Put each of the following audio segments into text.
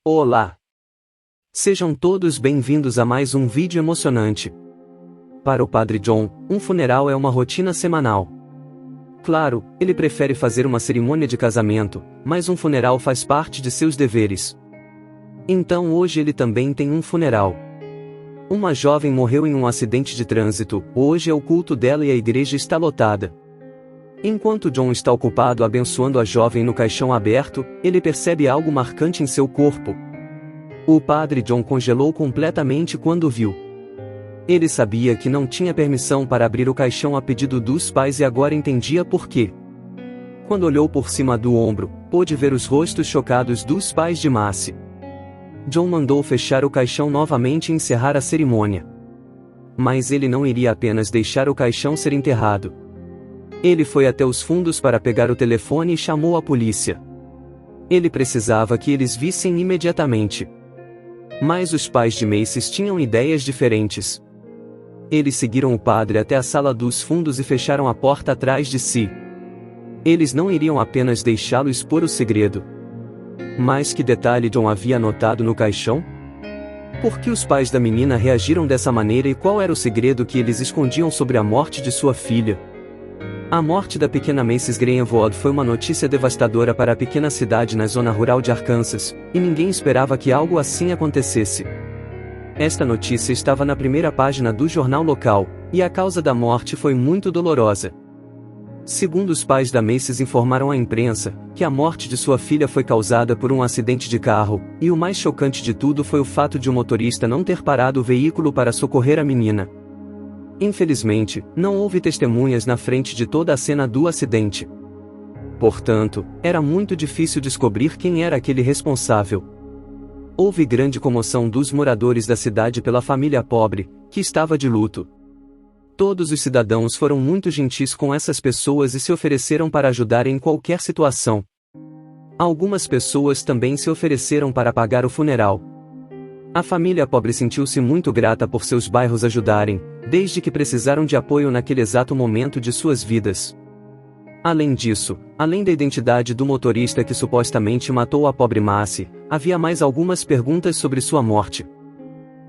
Olá! Sejam todos bem-vindos a mais um vídeo emocionante. Para o Padre John, um funeral é uma rotina semanal. Claro, ele prefere fazer uma cerimônia de casamento, mas um funeral faz parte de seus deveres. Então hoje ele também tem um funeral. Uma jovem morreu em um acidente de trânsito, hoje é o culto dela e a igreja está lotada. Enquanto John está ocupado abençoando a jovem no caixão aberto, ele percebe algo marcante em seu corpo. O Padre John congelou completamente quando viu. Ele sabia que não tinha permissão para abrir o caixão a pedido dos pais e agora entendia por quê. Quando olhou por cima do ombro, pôde ver os rostos chocados dos pais de Macy. John mandou fechar o caixão novamente e encerrar a cerimônia. Mas ele não iria apenas deixar o caixão ser enterrado. Ele foi até os fundos para pegar o telefone e chamou a polícia. Ele precisava que eles vissem imediatamente. Mas os pais de Macy tinham ideias diferentes. Eles seguiram o padre até a sala dos fundos e fecharam a porta atrás de si. Eles não iriam apenas deixá-lo expor o segredo. Mas que detalhe John havia anotado no caixão? Por que os pais da menina reagiram dessa maneira e qual era o segredo que eles escondiam sobre a morte de sua filha? A morte da pequena Macy Greenwood foi uma notícia devastadora para a pequena cidade na zona rural de Arkansas, e ninguém esperava que algo assim acontecesse. Esta notícia estava na primeira página do jornal local, e a causa da morte foi muito dolorosa. Segundo os pais da Macy informaram à imprensa, que a morte de sua filha foi causada por um acidente de carro, e o mais chocante de tudo foi o fato de o motorista não ter parado o veículo para socorrer a menina. Infelizmente, não houve testemunhas na frente de toda a cena do acidente. Portanto, era muito difícil descobrir quem era aquele responsável. Houve grande comoção dos moradores da cidade pela família pobre, que estava de luto. Todos os cidadãos foram muito gentis com essas pessoas e se ofereceram para ajudar em qualquer situação. Algumas pessoas também se ofereceram para pagar o funeral. A família pobre sentiu-se muito grata por seus bairros ajudarem, desde que precisaram de apoio naquele exato momento de suas vidas. Além disso, além da identidade do motorista que supostamente matou a pobre Macy, havia mais algumas perguntas sobre sua morte.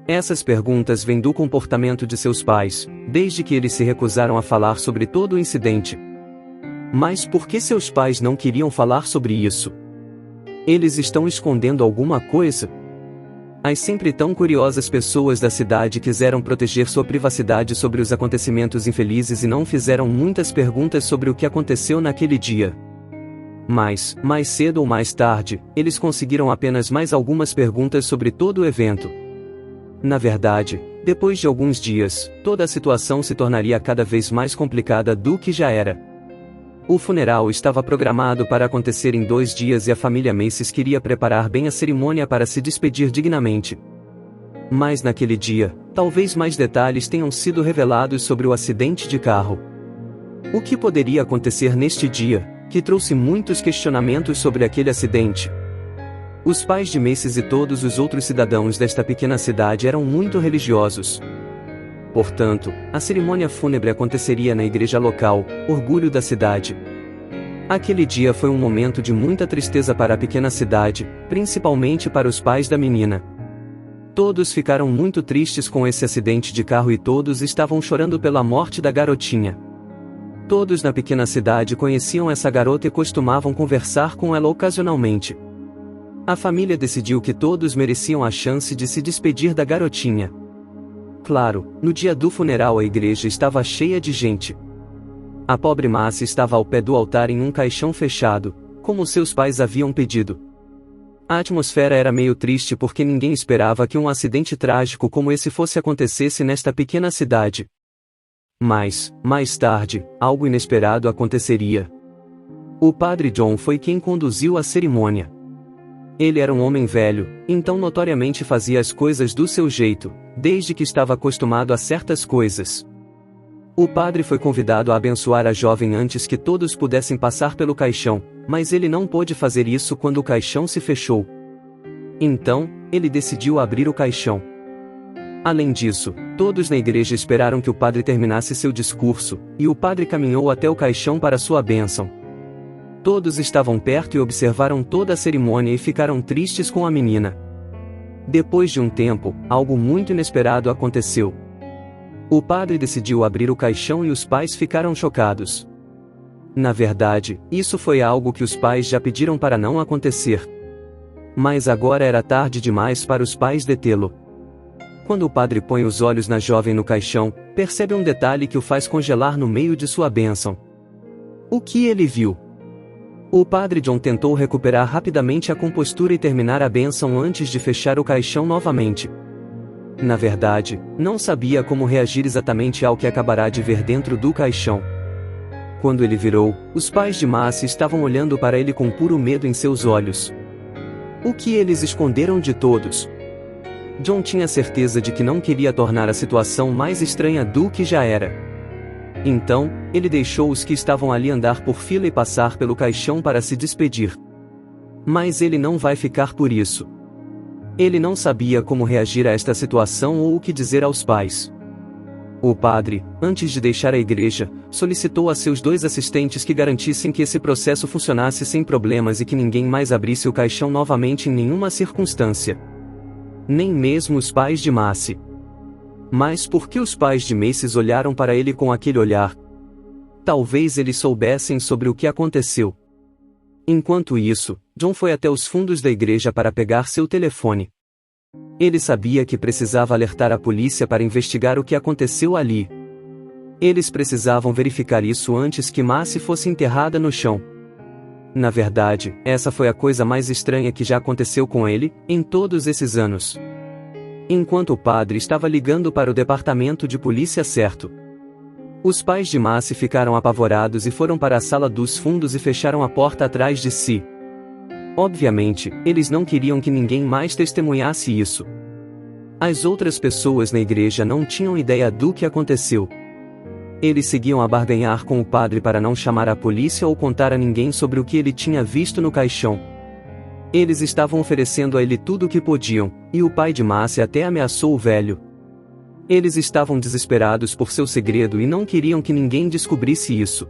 Essas perguntas vêm do comportamento de seus pais, desde que eles se recusaram a falar sobre todo o incidente. Mas por que seus pais não queriam falar sobre isso? Eles estão escondendo alguma coisa? As sempre tão curiosas pessoas da cidade quiseram proteger sua privacidade sobre os acontecimentos infelizes e não fizeram muitas perguntas sobre o que aconteceu naquele dia. Mas, mais cedo ou mais tarde, eles conseguiram apenas mais algumas perguntas sobre todo o evento. Na verdade, depois de alguns dias, toda a situação se tornaria cada vez mais complicada do que já era. O funeral estava programado para acontecer em 2 dias e a família Macy queria preparar bem a cerimônia para se despedir dignamente. Mas naquele dia, talvez mais detalhes tenham sido revelados sobre o acidente de carro. O que poderia acontecer neste dia, que trouxe muitos questionamentos sobre aquele acidente? Os pais de Macy e todos os outros cidadãos desta pequena cidade eram muito religiosos. Portanto, a cerimônia fúnebre aconteceria na igreja local, orgulho da cidade. Aquele dia foi um momento de muita tristeza para a pequena cidade, principalmente para os pais da menina. Todos ficaram muito tristes com esse acidente de carro e todos estavam chorando pela morte da garotinha. Todos na pequena cidade conheciam essa garota e costumavam conversar com ela ocasionalmente. A família decidiu que todos mereciam a chance de se despedir da garotinha. Claro, no dia do funeral a igreja estava cheia de gente. A pobre Macy estava ao pé do altar em um caixão fechado, como seus pais haviam pedido. A atmosfera era meio triste porque ninguém esperava que um acidente trágico como esse fosse acontecesse nesta pequena cidade. Mas, mais tarde, algo inesperado aconteceria. O Padre John foi quem conduziu a cerimônia. Ele era um homem velho, então notoriamente fazia as coisas do seu jeito, desde que estava acostumado a certas coisas. O padre foi convidado a abençoar a jovem antes que todos pudessem passar pelo caixão, mas ele não pôde fazer isso quando o caixão se fechou. Então, ele decidiu abrir o caixão. Além disso, todos na igreja esperaram que o padre terminasse seu discurso, e o padre caminhou até o caixão para sua bênção. Todos estavam perto e observaram toda a cerimônia e ficaram tristes com a menina. Depois de um tempo, algo muito inesperado aconteceu. O padre decidiu abrir o caixão e os pais ficaram chocados. Na verdade, isso foi algo que os pais já pediram para não acontecer. Mas agora era tarde demais para os pais detê-lo. Quando o padre põe os olhos na jovem no caixão, percebe um detalhe que o faz congelar no meio de sua bênção. O que ele viu? O padre John tentou recuperar rapidamente a compostura e terminar a bênção antes de fechar o caixão novamente. Na verdade, não sabia como reagir exatamente ao que acabará de ver dentro do caixão. Quando ele virou, os pais de Marcy estavam olhando para ele com puro medo em seus olhos. O que eles esconderam de todos? John tinha certeza de que não queria tornar a situação mais estranha do que já era. Então, ele deixou os que estavam ali andar por fila e passar pelo caixão para se despedir. Mas ele não vai ficar por isso. Ele não sabia como reagir a esta situação ou o que dizer aos pais. O padre, antes de deixar a igreja, solicitou a seus 2 assistentes que garantissem que esse processo funcionasse sem problemas e que ninguém mais abrisse o caixão novamente em nenhuma circunstância. Nem mesmo os pais de Marcy. Mas por que os pais de Macy olharam para ele com aquele olhar? Talvez eles soubessem sobre o que aconteceu. Enquanto isso, John foi até os fundos da igreja para pegar seu telefone. Ele sabia que precisava alertar a polícia para investigar o que aconteceu ali. Eles precisavam verificar isso antes que Marcy fosse enterrada no chão. Na verdade, essa foi a coisa mais estranha que já aconteceu com ele, em todos esses anos. Enquanto o padre estava ligando para o departamento de polícia certo, os pais de Marcy ficaram apavorados e foram para a sala dos fundos e fecharam a porta atrás de si. Obviamente, eles não queriam que ninguém mais testemunhasse isso. As outras pessoas na igreja não tinham ideia do que aconteceu. Eles seguiam a barganhar com o padre para não chamar a polícia ou contar a ninguém sobre o que ele tinha visto no caixão. Eles estavam oferecendo a ele tudo o que podiam, e o pai de Marcy até ameaçou o velho. Eles estavam desesperados por seu segredo e não queriam que ninguém descobrisse isso.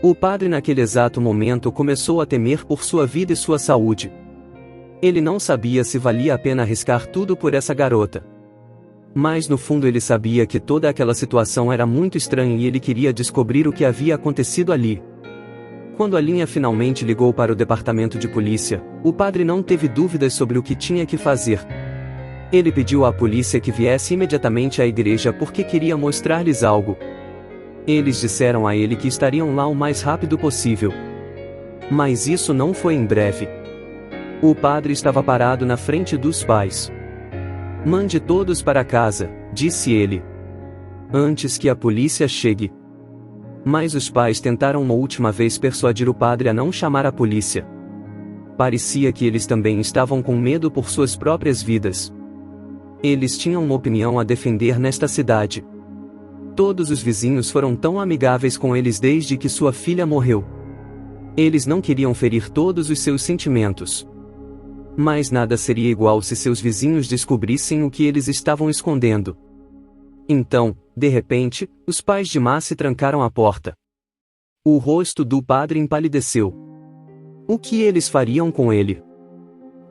O padre naquele exato momento começou a temer por sua vida e sua saúde. Ele não sabia se valia a pena arriscar tudo por essa garota. Mas no fundo ele sabia que toda aquela situação era muito estranha e ele queria descobrir o que havia acontecido ali. Quando a linha finalmente ligou para o departamento de polícia, o padre não teve dúvidas sobre o que tinha que fazer. Ele pediu à polícia que viesse imediatamente à igreja porque queria mostrar-lhes algo. Eles disseram a ele que estariam lá o mais rápido possível. Mas isso não foi em breve. O padre estava parado na frente dos pais. "Mande todos para casa", disse ele, "antes que a polícia chegue." Mas os pais tentaram uma última vez persuadir o padre a não chamar a polícia. Parecia que eles também estavam com medo por suas próprias vidas. Eles tinham uma opinião a defender nesta cidade. Todos os vizinhos foram tão amigáveis com eles desde que sua filha morreu. Eles não queriam ferir todos os seus sentimentos. Mas nada seria igual se seus vizinhos descobrissem o que eles estavam escondendo. Então, de repente, os pais de Marcy trancaram a porta. O rosto do padre empalideceu. O que eles fariam com ele?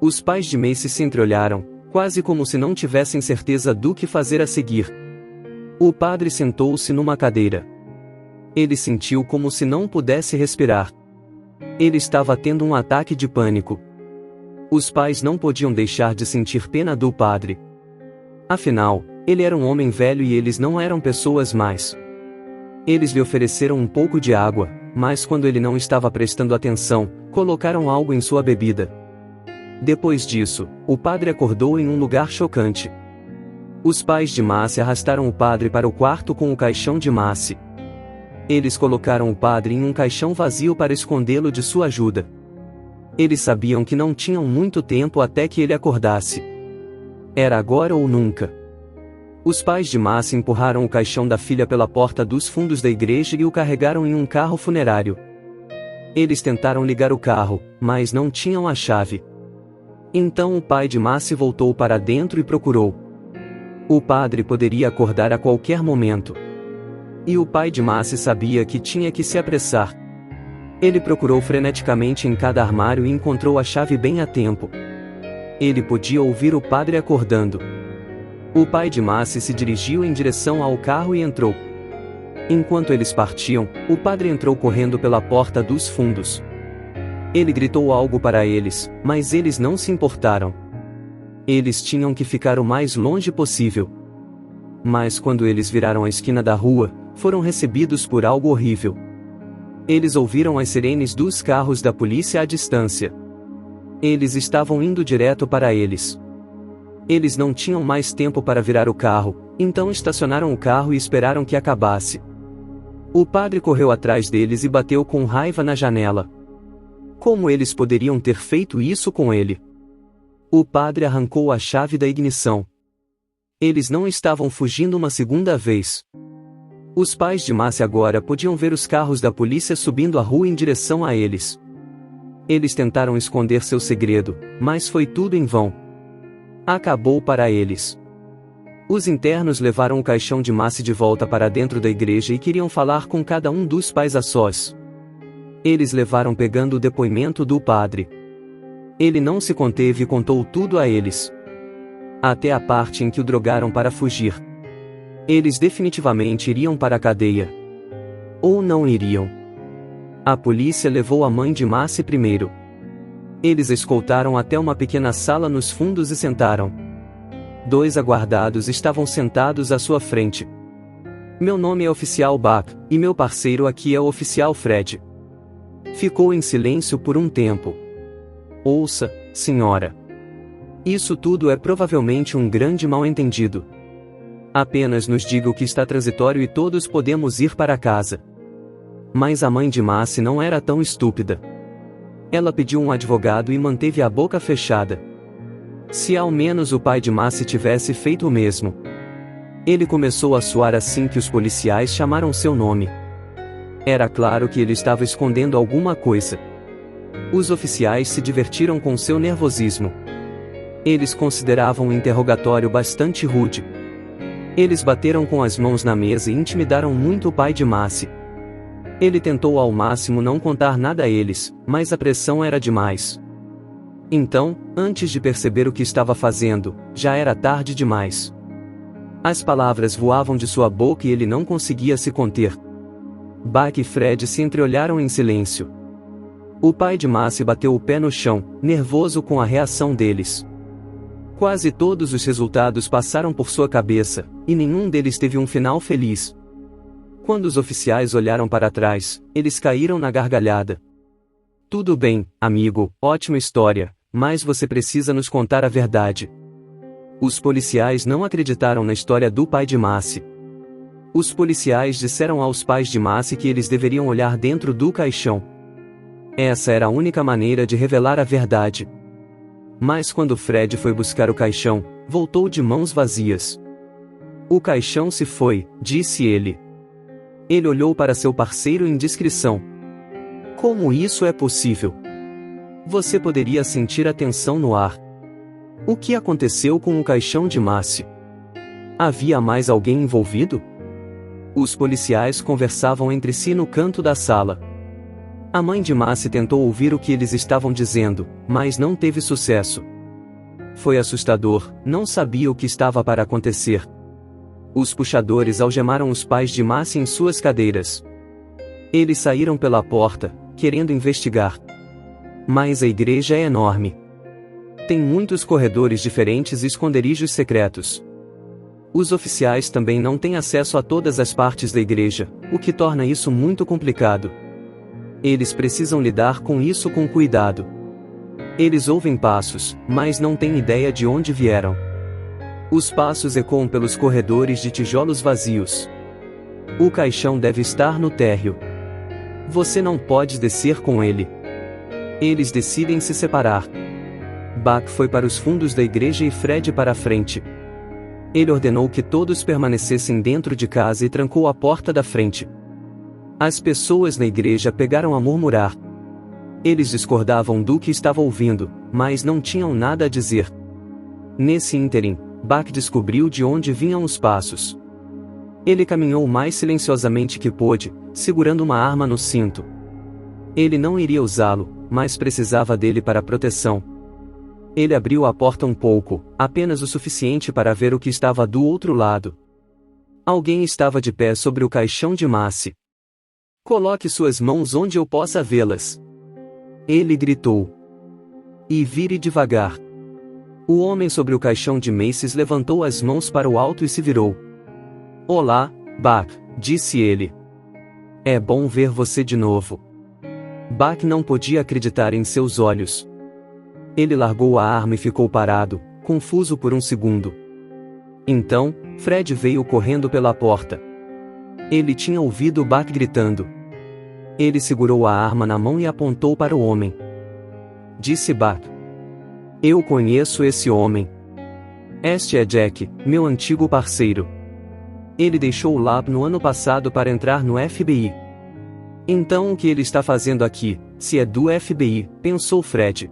Os pais de Macy se entreolharam, quase como se não tivessem certeza do que fazer a seguir. O padre sentou-se numa cadeira. Ele sentiu como se não pudesse respirar. Ele estava tendo um ataque de pânico. Os pais não podiam deixar de sentir pena do padre. Afinal, ele era um homem velho e eles não eram pessoas más. Eles lhe ofereceram um pouco de água, mas quando ele não estava prestando atenção, colocaram algo em sua bebida. Depois disso, o padre acordou em um lugar chocante. Os pais de Marcy arrastaram o padre para o quarto com o caixão de Marcy. Eles colocaram o padre em um caixão vazio para escondê-lo de sua ajuda. Eles sabiam que não tinham muito tempo até que ele acordasse. Era agora ou nunca. Os pais de Marcy empurraram o caixão da filha pela porta dos fundos da igreja e o carregaram em um carro funerário. Eles tentaram ligar o carro, mas não tinham a chave. Então o pai de Marcy voltou para dentro e procurou. O padre poderia acordar a qualquer momento. E o pai de Marcy sabia que tinha que se apressar. Ele procurou freneticamente em cada armário e encontrou a chave bem a tempo. Ele podia ouvir o padre acordando. O pai de Macy se dirigiu em direção ao carro e entrou. Enquanto eles partiam, o padre entrou correndo pela porta dos fundos. Ele gritou algo para eles, mas eles não se importaram. Eles tinham que ficar o mais longe possível. Mas quando eles viraram a esquina da rua, foram recebidos por algo horrível. Eles ouviram as sirenes dos carros da polícia à distância. Eles estavam indo direto para eles. Eles não tinham mais tempo para virar o carro, então estacionaram o carro e esperaram que acabasse. O padre correu atrás deles e bateu com raiva na janela. Como eles poderiam ter feito isso com ele? O padre arrancou a chave da ignição. Eles não estavam fugindo uma segunda vez. Os pais de Macy agora podiam ver os carros da polícia subindo a rua em direção a eles. Eles tentaram esconder seu segredo, mas foi tudo em vão. Acabou para eles. Os internos levaram o caixão de Macy de volta para dentro da igreja e queriam falar com cada um dos pais a sós. Eles levaram pegando o depoimento do padre. Ele não se conteve e contou tudo a eles. Até a parte em que o drogaram para fugir. Eles definitivamente iriam para a cadeia. Ou não iriam. A polícia levou a mãe de Macy primeiro. Eles a escoltaram até uma pequena sala nos fundos e sentaram. 2 aguardados estavam sentados à sua frente. Meu nome é Oficial Buck, e meu parceiro aqui é o Oficial Fred. Ficou em silêncio por um tempo. Ouça, senhora. Isso tudo é provavelmente um grande mal-entendido. Apenas nos diga o que está transitório e todos podemos ir para casa. Mas a mãe de Macy não era tão estúpida. Ela pediu um advogado e manteve a boca fechada. Se ao menos o pai de Macy tivesse feito o mesmo. Ele começou a suar assim que os policiais chamaram seu nome. Era claro que ele estava escondendo alguma coisa. Os oficiais se divertiram com seu nervosismo. Eles consideravam o interrogatório bastante rude. Eles bateram com as mãos na mesa e intimidaram muito o pai de Macy. Ele tentou ao máximo não contar nada a eles, mas a pressão era demais. Então, antes de perceber o que estava fazendo, já era tarde demais. As palavras voavam de sua boca e ele não conseguia se conter. Buck e Fred se entreolharam em silêncio. O pai de Macy bateu o pé no chão, nervoso com a reação deles. Quase todos os resultados passaram por sua cabeça, e nenhum deles teve um final feliz. Quando os oficiais olharam para trás, eles caíram na gargalhada. Tudo bem, amigo, ótima história, mas você precisa nos contar a verdade. Os policiais não acreditaram na história do pai de Macy. Os policiais disseram aos pais de Macy que eles deveriam olhar dentro do caixão. Essa era a única maneira de revelar a verdade. Mas quando Fred foi buscar o caixão, voltou de mãos vazias. O caixão se foi, disse ele. Ele olhou para seu parceiro em discrição. Como isso é possível? Você poderia sentir a tensão no ar. O que aconteceu com o caixão de Macy? Havia mais alguém envolvido? Os policiais conversavam entre si no canto da sala. A mãe de Macy tentou ouvir o que eles estavam dizendo, mas não teve sucesso. Foi assustador, não sabia o que estava para acontecer. Os puxadores algemaram os pais de Macy em suas cadeiras. Eles saíram pela porta, querendo investigar. Mas a igreja é enorme. Tem muitos corredores diferentes e esconderijos secretos. Os oficiais também não têm acesso a todas as partes da igreja, o que torna isso muito complicado. Eles precisam lidar com isso com cuidado. Eles ouvem passos, mas não têm ideia de onde vieram. Os passos ecoam pelos corredores de tijolos vazios. O caixão deve estar no térreo. Você não pode descer com ele. Eles decidem se separar. Buck foi para os fundos da igreja e Fred para a frente. Ele ordenou que todos permanecessem dentro de casa e trancou a porta da frente. As pessoas na igreja pegaram a murmurar. Eles discordavam do que estava ouvindo, mas não tinham nada a dizer. Nesse ínterim, Buck descobriu de onde vinham os passos. Ele caminhou o mais silenciosamente que pôde, segurando uma arma no cinto. Ele não iria usá-lo, mas precisava dele para proteção. Ele abriu a porta um pouco, apenas o suficiente para ver o que estava do outro lado. Alguém estava de pé sobre o caixão de Macy. Coloque suas mãos onde eu possa vê-las. Ele gritou. E vire devagar. O homem sobre o caixão de Macy's levantou as mãos para o alto e se virou. Olá, Buck, disse ele. É bom ver você de novo. Buck não podia acreditar em seus olhos. Ele largou a arma e ficou parado, confuso por um segundo. Então, Fred veio correndo pela porta. Ele tinha ouvido Buck gritando. Ele segurou a arma na mão e apontou para o homem. Disse Buck. Eu conheço esse homem. Este é Jack, meu antigo parceiro. Ele deixou o lab no ano passado para entrar no FBI. Então o que ele está fazendo aqui, se é do FBI, pensou Fred.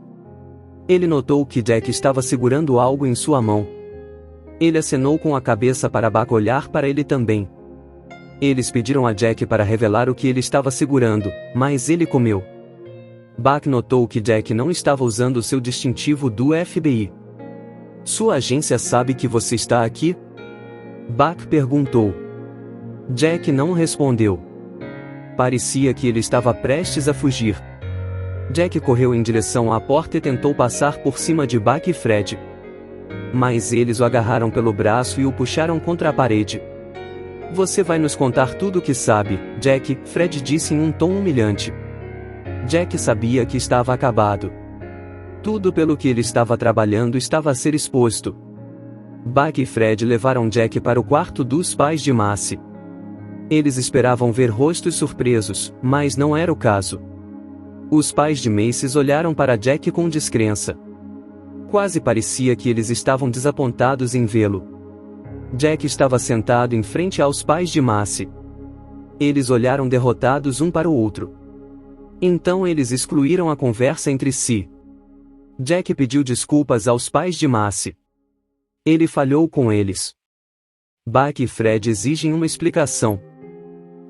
Ele notou que Jack estava segurando algo em sua mão. Ele acenou com a cabeça para Buck olhar para ele também. Eles pediram a Jack para revelar o que ele estava segurando, mas ele comeu. Buck notou que Jack não estava usando seu distintivo do FBI. Sua agência sabe que você está aqui? Buck perguntou. Jack não respondeu. Parecia que ele estava prestes a fugir. Jack correu em direção à porta e tentou passar por cima de Buck e Fred. Mas eles o agarraram pelo braço e o puxaram contra a parede. Você vai nos contar tudo o que sabe, Jack, Fred disse em um tom humilhante. Jack sabia que estava acabado. Tudo pelo que ele estava trabalhando estava a ser exposto. Buck e Fred levaram Jack para o quarto dos pais de Macy. Eles esperavam ver rostos surpresos, mas não era o caso. Os pais de Macy olharam para Jack com descrença. Quase parecia que eles estavam desapontados em vê-lo. Jack estava sentado em frente aos pais de Macy. Eles olharam derrotados um para o outro. Então eles excluíram a conversa entre si. Jack pediu desculpas aos pais de Macy. Ele falhou com eles. Buck e Fred exigem uma explicação.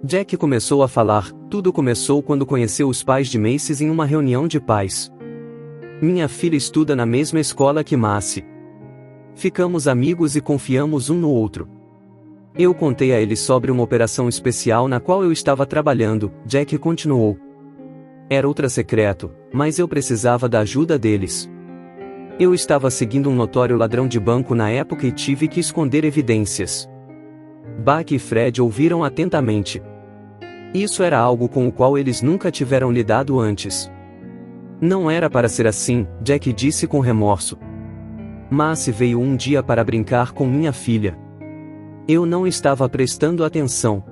Jack começou a falar. Tudo começou quando conheceu os pais de Macy em uma reunião de pais. Minha filha estuda na mesma escola que Macy. Ficamos amigos e confiamos um no outro. Eu contei a ele sobre uma operação especial na qual eu estava trabalhando, Jack continuou. Era ultra secreto, mas eu precisava da ajuda deles. Eu estava seguindo um notório ladrão de banco na época e tive que esconder evidências. Buck e Fred ouviram atentamente. Isso era algo com o qual eles nunca tiveram lidado antes. Não era para ser assim, Jack disse com remorso. Macy veio um dia para brincar com minha filha. Eu não estava prestando atenção.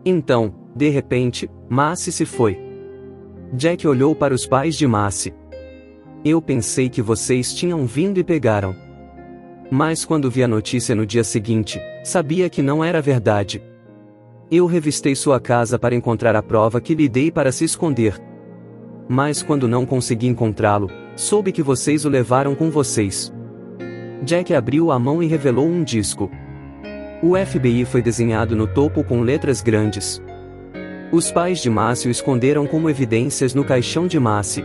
Então, de repente, Macy se foi. Jack olhou para os pais de Macy. Eu pensei que vocês tinham vindo e pegaram. Mas quando vi a notícia no dia seguinte, sabia que não era verdade. Eu revistei sua casa para encontrar a prova que lhe dei para se esconder. Mas quando não consegui encontrá-lo, soube que vocês o levaram com vocês. Jack abriu a mão e revelou um disco. O FBI foi desenhado no topo com letras grandes. Os pais de Macy o esconderam como evidências no caixão de Macy.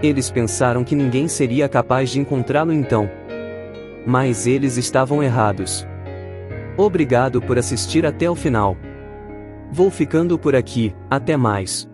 Eles pensaram que ninguém seria capaz de encontrá-lo então. Mas eles estavam errados. Obrigado por assistir até o final. Vou ficando por aqui, até mais.